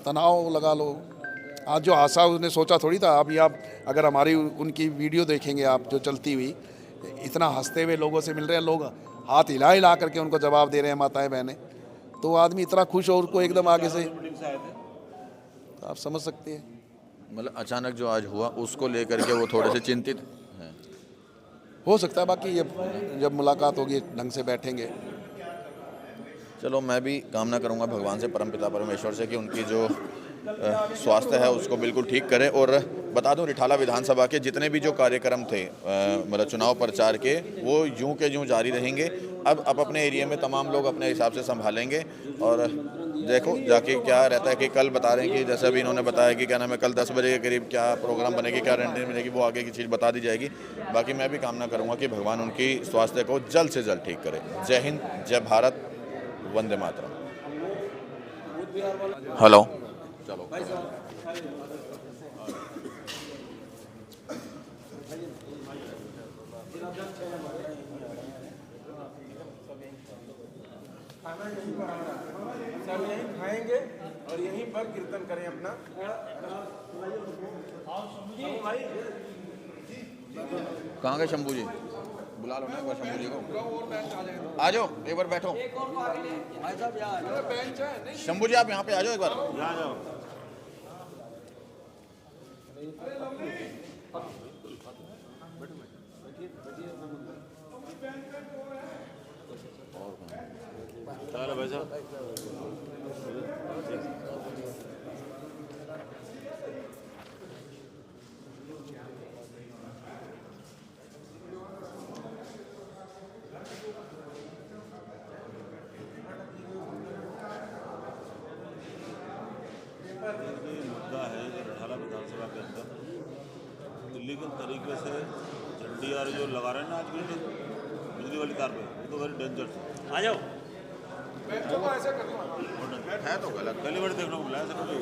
तनाव लगा लो। आज जो हादसा उसने सोचा थोड़ी था। अभी आप अगर हमारी उनकी वीडियो देखेंगे आप जो चलती हुई, इतना हंसते हुए लोगों से मिल रहे हैं, लोग हाथ हिला हिला करके उनको जवाब दे रहे हैं, माताएं बहनें। तो आदमी इतना खुश हो उसको एकदम आगे से, तो आप समझ सकते हैं। मतलब अचानक जो आज हुआ उसको लेकर के वो थोड़े से चिंतित हैं। हो सकता है, बाकी ये जब मुलाकात होगी ढंग से बैठेंगे। चलो मैं भी कामना करूंगा भगवान से, परमपिता परमेश्वर से, कि उनकी जो स्वास्थ्य है उसको बिल्कुल ठीक करे। और बता दूं, रिठाला विधानसभा के जितने भी जो कार्यक्रम थे मतलब चुनाव प्रचार के, वो यूं के यूं जारी रहेंगे। अब अपने एरिया में तमाम लोग अपने हिसाब से संभालेंगे। और देखो जाके क्या रहता है, कि कल बता रहे हैं कि जैसे अभी इन्होंने बताया कि क्या नाम है, कल 10 बजे के करीब क्या प्रोग्राम बनेगी, क्या रणनीति मिलेगी, वो आगे की चीज़ बता दी जाएगी। बाकी मैं भी कामना करूँगा कि भगवान उनकी स्वास्थ्य को जल्द से जल्द ठीक करे। जय हिंद, जय भारत, वंदे मातरम। हेलो, चलो सब यहीं खाएंगे और यहीं पर कीर्तन करें अपना। कहाँ गए शंभू जी? बुला लो ना एक बार शंभू जी को। आ जाओ एक बार बैठो। शंभू जी आप यहाँ पे आ जाओ एक बार। चलो बैठो। मुद्दा है जो रिठाला विधानसभा के अंदर इलीगल तरीके से झंडी और जो लगा रहे हैं ना आज की बिजली वाली तार पे, वो तो वेरी डेंजर। आ जाओ है तो गलत। पहली बार देखने को मिला ऐसा कभी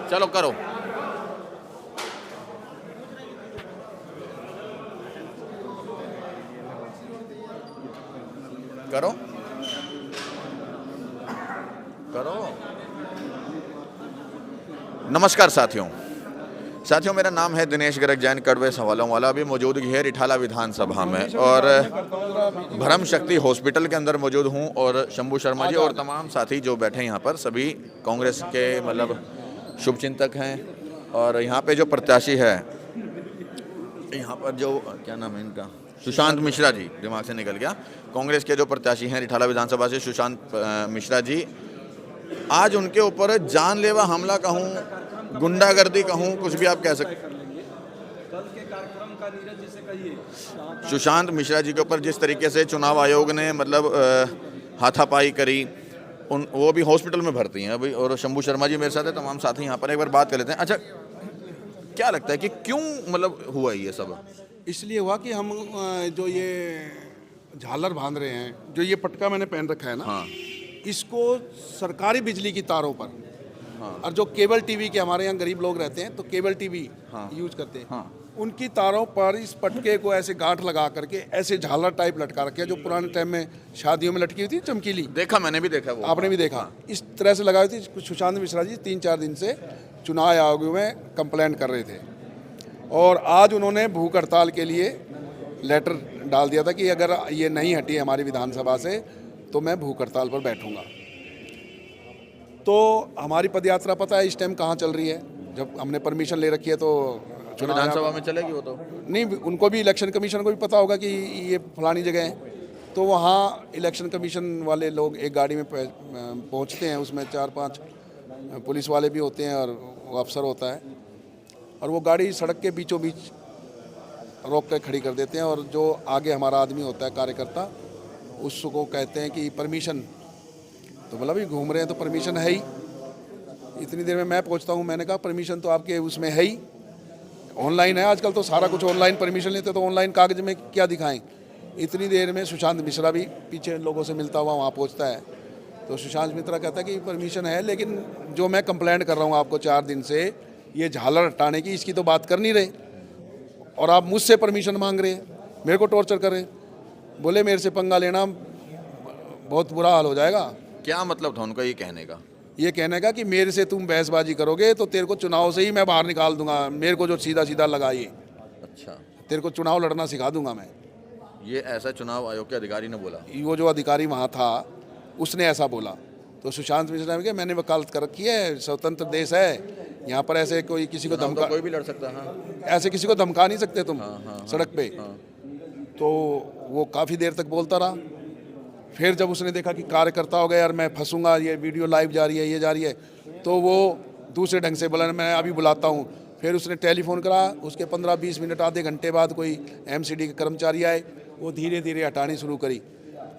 चलो करो। करो करो। नमस्कार साथियों, मेरा नाम है दिनेश गर्ग जैन, कड़वे सवालों वाला। अभी मौजूद है रिठाला विधानसभा में और भरम शक्ति हॉस्पिटल के अंदर मौजूद हूं। और शंभू शर्मा जी और तमाम साथी जो बैठे हैं यहाँ पर, सभी कांग्रेस के मतलब शुभचिंतक हैं। और यहाँ पे जो प्रत्याशी है, यहाँ पर जो क्या नाम है इनका, सुशांत मिश्रा जी, दिमाग से निकल गया। कांग्रेस के जो प्रत्याशी हैं रिठाला विधानसभा से, सुशांत मिश्रा जी, आज उनके ऊपर जानलेवा हमला कहूँ, गुंडागर्दी कहूँ, कुछ भी आप कह सकते। कल के कार्यक्रम का नीरज जिसे कहिए, सुशांत मिश्रा जी के ऊपर जिस तरीके से चुनाव आयोग ने मतलब हाथापाई करी, वो भी हॉस्पिटल में भर्ती हैं अभी। और शंभू शर्मा जी मेरे साथ है, तमाम साथी यहाँ पर। एक बार बात कर लेते हैं। अच्छा, क्या लगता है कि क्यों मतलब हुआ ये सब? इसलिए हुआ कि हम जो ये झालर बांध रहे हैं, जो ये पटका मैंने पहन रखा है ना, हाँ, इसको सरकारी बिजली की तारों पर, हाँ, और जो केबल टीवी के, हमारे यहाँ गरीब लोग रहते हैं तो केबल टीवी हाँ, यूज करते हैं, हाँ, उनकी तारों पर इस पटके को ऐसे गांठ लगा करके ऐसे झालर टाइप लटका रखे, जो पुराने टाइम में शादियों में लटकी हुई थी चमकीली। देखा, मैंने भी देखा वो। आपने भी देखा। इस तरह से लगाई थी। सुशांत मिश्रा जी 3-4 दिन से चुनाव आयोग में कंप्लेंट कर रहे थे और आज उन्होंने भूख हड़ताल के लिए लेटर डाल दिया था कि अगर ये नहीं हटी हमारी विधानसभा से तो मैं भूख हड़ताल पर बैठूंगा। तो हमारी पदयात्रा पता है इस टाइम कहाँ चल रही है? जब हमने परमिशन ले रखी है तो विधानसभा में चलेगी वो तो नहीं, उनको भी इलेक्शन कमीशन को भी पता होगा कि ये फलानी जगह है। तो वहाँ इलेक्शन कमीशन वाले लोग एक गाड़ी में पहुँचते हैं, उसमें 4-5 पुलिस वाले भी होते हैं और वो अफसर होता है, और वो गाड़ी सड़क के बीचों बीच रोक कर खड़ी कर देते हैं। और जो आगे हमारा आदमी होता है, कार्यकर्ता, उसको कहते हैं कि परमिशन। तो बोला भाई घूम रहे हैं तो परमिशन है ही। इतनी देर में मैं पहुंचता हूं, मैंने कहा परमिशन तो आपके उसमें है ही, ऑनलाइन है आजकल तो सारा कुछ ऑनलाइन। परमिशन लेते तो ऑनलाइन कागज में क्या दिखाएं। इतनी देर में सुशांत मिश्रा भी पीछे लोगों से मिलता हुआ वहाँ पहुँचता है। तो सुशांत मिश्रा कहता है कि परमिशन है, लेकिन जो मैं कंप्लेंट कर रहा हूँ आपको 4 दिन से, ये झालर हटाने की, इसकी तो बात कर नहीं रहे। और आप मुझसे परमिशन मांग रहे हैं, मेरे को टॉर्चर कर रहे हैं। बोले मेरे से पंगा लेना बहुत बुरा हाल हो जाएगा। क्या मतलब था उनका ये कहने का? ये कहने का कि मेरे से तुम बहसबाजी करोगे तो तेरे को चुनाव से ही मैं बाहर निकाल दूंगा, मेरे को जो सीधा सीधा लगाइए, अच्छा, तेरे को चुनाव लड़ना सिखा दूंगा मैं। ये ऐसा चुनाव आयोग के अधिकारी ने बोला? वो जो अधिकारी वहाँ था उसने ऐसा बोला। तो सुशांत मिश्रा ने कहा मैंने वकालत कर रखी है, स्वतंत्र देश है, यहाँ पर ऐसे कोई किसी को चुनाव तो धमका, कोई भी लड़ सकता है। हाँ, ऐसे किसी को धमका नहीं सकते तुम सड़क पे। हाँ। तो वो काफ़ी देर तक बोलता रहा। फिर जब उसने देखा कि कार्यकर्ता हो गया, यार मैं फंसूंगा, ये वीडियो लाइव जा रही है, ये जा रही है, तो वो दूसरे ढंग से बोला मैं अभी बुलाता हूँ। फिर उसने टेलीफोन करा, उसके 15-20 मिनट आधे घंटे बाद कोई एमसीडी के कर्मचारी आए, वो धीरे धीरे हटानी शुरू करी।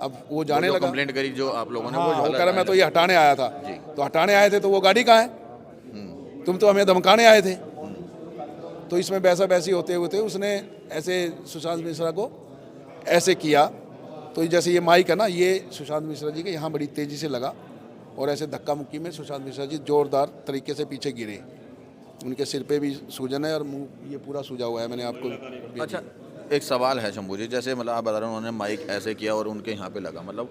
अब वो जाने लगा, कंप्लेंट करी जो आप लोगों ने, हाँ, वो वो कह रहा मैं तो ये हटाने आया था। जी। तो हटाने आए थे तो वो गाड़ी कहाँ है, तुम तो हमें धमकाने आए थे। तो इसमें बैसा बैसी होते होते उसने ऐसे सुशांत मिश्रा को ऐसे किया। तो जैसे ये माइक है ना, ये सुशांत मिश्रा जी के यहाँ बड़ी तेज़ी से लगा और ऐसे धक्का मुक्की में सुशांत मिश्रा जी जोरदार तरीके से पीछे गिरे। उनके सिर पे भी सूजन है और मुंह ये पूरा सूजा हुआ है, मैंने आपको। अच्छा, एक सवाल है शंभू जी, जैसे मतलब आप बता रहे हैं उन्होंने माइक ऐसे किया और उनके यहाँ पे लगा, मतलब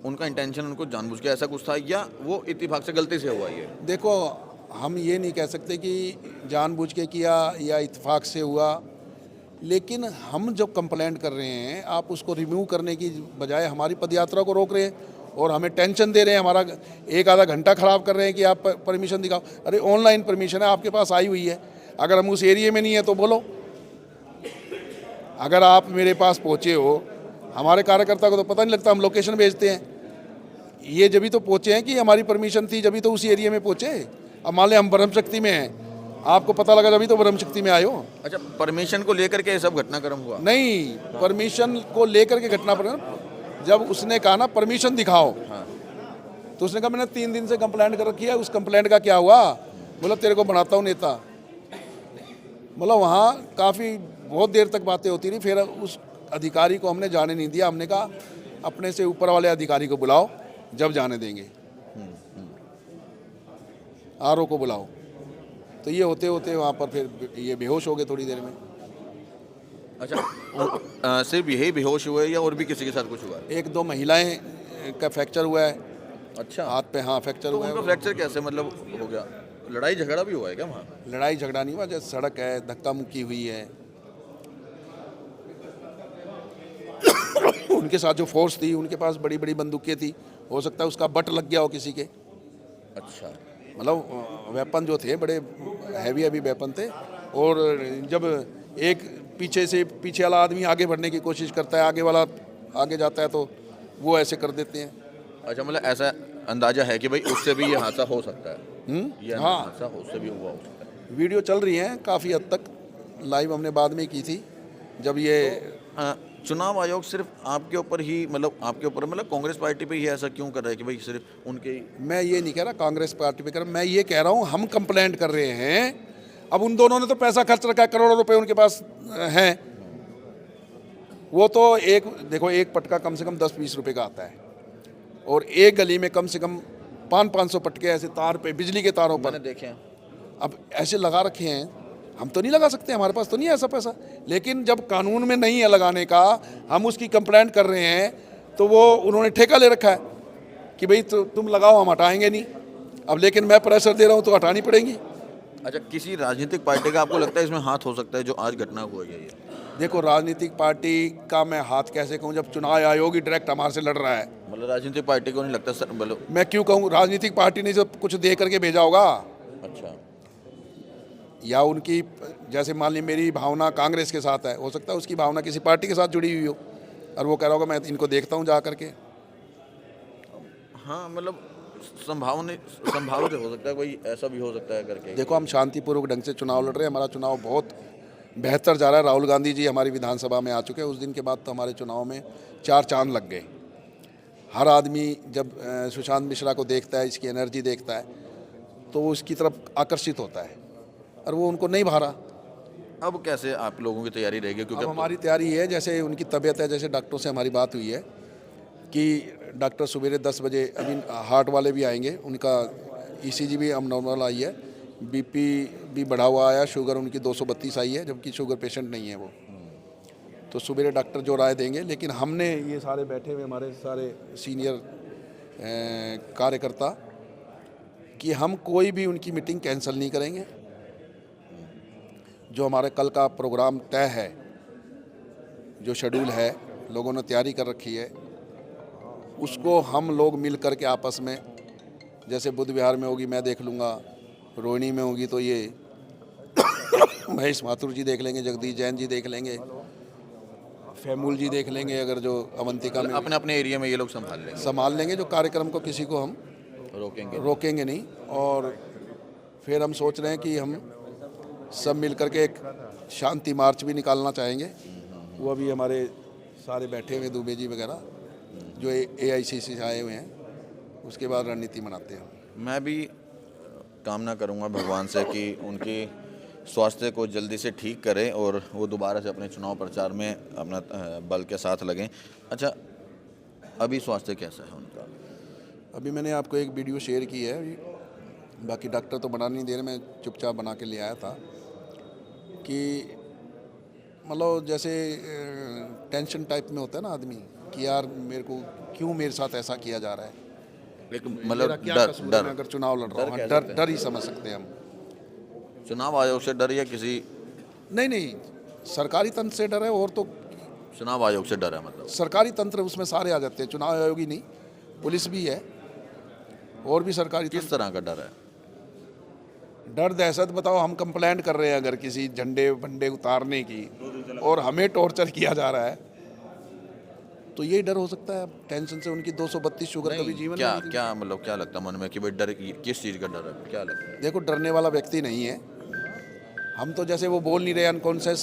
उनका इंटेंशन उनको जानबूझ के ऐसा कुछ था या वो इत्तेफाक से गलती से हुआ? ये देखो, हम ये नहीं कह सकते कि जानबूझ के किया या इत्तेफाक से हुआ, लेकिन हम जब कंप्लेंट कर रहे हैं आप उसको रिमूव करने की बजाय हमारी पदयात्रा को रोक रहे हैं और हमें टेंशन दे रहे हैं, हमारा एक आधा घंटा ख़राब कर रहे हैं कि आप परमिशन दिखाओ। अरे ऑनलाइन परमिशन है, आपके पास आई हुई है, अगर हम उस एरिया में नहीं है तो बोलो। अगर आप मेरे पास पहुँचे हो, हमारे कार्यकर्ता को तो पता नहीं लगता, हम लोकेशन भेजते हैं, ये जब भी तो पहुँचे हैं कि हमारी परमिशन थी, जब भी तो उस एरिया में पहुँचे। अब मान लें हम ब्रह्म शक्ति में हैं, आपको पता लगा जब भी तो ब्रह्म शक्ति में आए हो। अच्छा, परमिशन को लेकर के ये सब घटनाक्रम हुआ? नहीं, परमिशन को लेकर के घटना पर जब उसने कहा ना परमिशन दिखाओ, तो उसने कहा मैंने 3 दिन से कंप्लेंट कर रखी है, उस कंप्लेंट का क्या हुआ? बोला तेरे को बनाता हूँ नेता। मतलब वहाँ काफ़ी बहुत देर तक बातें होती रही। फिर उस अधिकारी को हमने जाने नहीं दिया, हमने कहा अपने से ऊपर वाले अधिकारी को बुलाओ, जब जाने देंगे, आरओ को बुलाओ। तो ये होते होते वहाँ पर फिर ये बेहोश हो गए थोड़ी देर में। अच्छा, सिर्फ यही बेहोश हुए या और भी किसी के साथ कुछ हुआ? 1-2 महिलाएं का फ्रैक्चर हुआ है, अच्छा, हाथ पे, हाँ फ्रैक्चर तो हुआ उनका है। फ्रैक्चर कैसे मतलब हो गया? लड़ाई झगड़ा भी हुआ है क्या वहाँ? लड़ाई झगड़ा नहीं हुआ, जैसे सड़क है, धक्का मुक्की हुई है। उनके साथ जो फोर्स थी, उनके पास बड़ी बड़ी बंदूकें थी, हो सकता है उसका बट लग गया हो किसी के। अच्छा, मतलब वेपन जो थे बड़े हैवी वेपन थे। और जब एक पीछे वाला आदमी आगे बढ़ने की कोशिश करता है, आगे वाला आगे जाता है, तो वो ऐसे कर देते हैं। अच्छा, मतलब ऐसा अंदाजा है कि भाई उससे भी ये हादसा हो सकता है? ये हाँ, हादसा उससे भी हुआ हो सकता है। वीडियो चल रही है काफ़ी हद तक, लाइव हमने बाद में की थी जब ये चुनाव आयोग सिर्फ आपके ऊपर ही, मतलब आपके ऊपर, मतलब कांग्रेस पार्टी पे ही ऐसा क्यों कर रहा है कि भाई सिर्फ उनके ही? मैं ये नहीं कह रहा कांग्रेस पार्टी पे कर रहा, मैं ये कह रहा हूँ हम कंप्लेंट कर रहे हैं। अब उन दोनों ने तो पैसा खर्च रखा है, करोड़ों रुपए उनके पास हैं। वो तो देखो एक पटका कम से कम 10-20 रुपए का आता है, और एक गली में कम से कम 500-500 पटके ऐसे तार पे, बिजली के तारों पर मैंने देखे हैं। अब ऐसे लगा रखे हैं, हम तो नहीं लगा सकते, हमारे पास तो नहीं है ऐसा पैसा। लेकिन जब कानून में नहीं है लगाने का, हम उसकी कंप्लेंट कर रहे हैं, तो वो उन्होंने ठेका ले रखा है कि भाई तुम लगाओ, हम हटाएंगे नहीं। अब लेकिन मैं प्रेशर दे रहा हूँ तो हटानी पड़ेगी। अच्छा, किसी राजनीतिक पार्टी का आपको लगता है इसमें हाथ हो सकता है जो आज घटना हुई है ये? देखो, राजनीतिक पार्टी का मैं हाथ कैसे कहूँ जब चुनाव आयोग ही डायरेक्ट हमारे से लड़ रहा है। मतलब राजनीतिक पार्टी को नहीं लगता सर? मतलब मैं क्यों कहूँ, राजनीतिक पार्टी ने जब कुछ दे करके भेजा होगा, अच्छा, या उनकी, जैसे मान ली मेरी भावना कांग्रेस के साथ है, हो सकता है उसकी भावना किसी पार्टी के साथ जुड़ी हुई हो, और वो कह रहा होगा मैं इनको देखता हूँ जा करके। हाँ, मतलब संभावित हो सकता है, कोई ऐसा भी हो सकता है करके। देखो, हम शांतिपूर्वक ढंग से चुनाव लड़ रहे हैं, हमारा चुनाव बहुत बेहतर जा रहा है। राहुल गांधी जी हमारी विधानसभा में आ चुके हैं, उस दिन के बाद तो हमारे चुनाव में 4 चांद लग गए। हर आदमी जब सुशांत मिश्रा को देखता है, इसकी एनर्जी देखता है, तो वो इसकी तरफ आकर्षित होता है, और वो उनको नहीं भारा। अब कैसे आप लोगों की तैयारी रहेगी? क्योंकि अब हमारी तैयारी है, जैसे उनकी तबीयत है, जैसे डॉक्टरों से हमारी बात हुई है कि डॉक्टर सवेरे 10 बजे, अभी हार्ट वाले भी आएंगे, उनका ECG भी अब नॉर्मल आई है, बीपी भी बढ़ा हुआ आया, शुगर उनकी 232 आई है, जबकि शुगर पेशेंट नहीं है वो। तो सुबह डॉक्टर जो राय देंगे, लेकिन हमने ये सारे बैठे हुए हमारे सारे सीनियर कार्यकर्ता कि हम कोई भी उनकी मीटिंग कैंसिल नहीं करेंगे। जो हमारे कल का प्रोग्राम तय है, जो शेड्यूल है, लोगों ने तैयारी कर रखी है, उसको हम लोग मिल कर के आपस में, जैसे बुद्ध विहार में होगी मैं देख लूँगा, रोहिणी में होगी तो ये महेश माथुर जी देख लेंगे, जगदीश जैन जी देख लेंगे, फैमूल जी देख लेंगे, अगर जो अवंतिका में अपने अपने एरिया में ये लोग संभाल लेंगे। जो कार्यक्रम को किसी को हम रोकेंगे नहीं। और फिर हम सोच रहे हैं कि हम सब मिल कर के एक शांति मार्च भी निकालना चाहेंगे। वो अभी हमारे सारे बैठे हुए दुबे जी वगैरह जो AICC से आए हुए हैं, उसके बाद रणनीति बनाते हैं। मैं भी कामना करूंगा भगवान से कि उनकी स्वास्थ्य को जल्दी से ठीक करें और वो दोबारा से अपने चुनाव प्रचार में अपना बल के साथ लगें। अच्छा, अभी स्वास्थ्य कैसा है उनका? अभी मैंने आपको एक वीडियो शेयर की है, बाकी डॉक्टर तो बना नहीं दे रहे, मैं चुपचाप बना के ले आया था कि मतलब जैसे टेंशन टाइप में होता है ना आदमी कि यार मेरे को क्यों मेरे साथ ऐसा किया जा रहा है, एक मेरा मतलब क्या डर कसूर है, मैं डर अगर चुनाव लड़ रहा हूँ, डर ही समझ सकते हैं हम। चुनाव आयोग से डर या किसी नहीं, सरकारी तंत्र से डर है, और तो चुनाव आयोग से डर है? मतलब सरकारी तंत्र उसमें सारे आ जाते हैं, चुनाव आयोग ही नहीं, पुलिस भी है और भी सरकारी किस तरह का डर है? डर दहशत बताओ, हम कंप्लेंट कर रहे हैं अगर किसी झंडे वंडे उतारने की और हमें टॉर्चर किया जा रहा है, तो यही डर हो सकता है। टेंशन से उनकी 232 शुगर कभी जीवन क्या में नहीं थी। क्या मतलब क्या लगता है मन में कि भाई डर किस चीज़ का डर है? क्या लगता है? देखो, डरने वाला व्यक्ति नहीं है हम तो, जैसे वो बोल नहीं रहे अनकॉन्शियस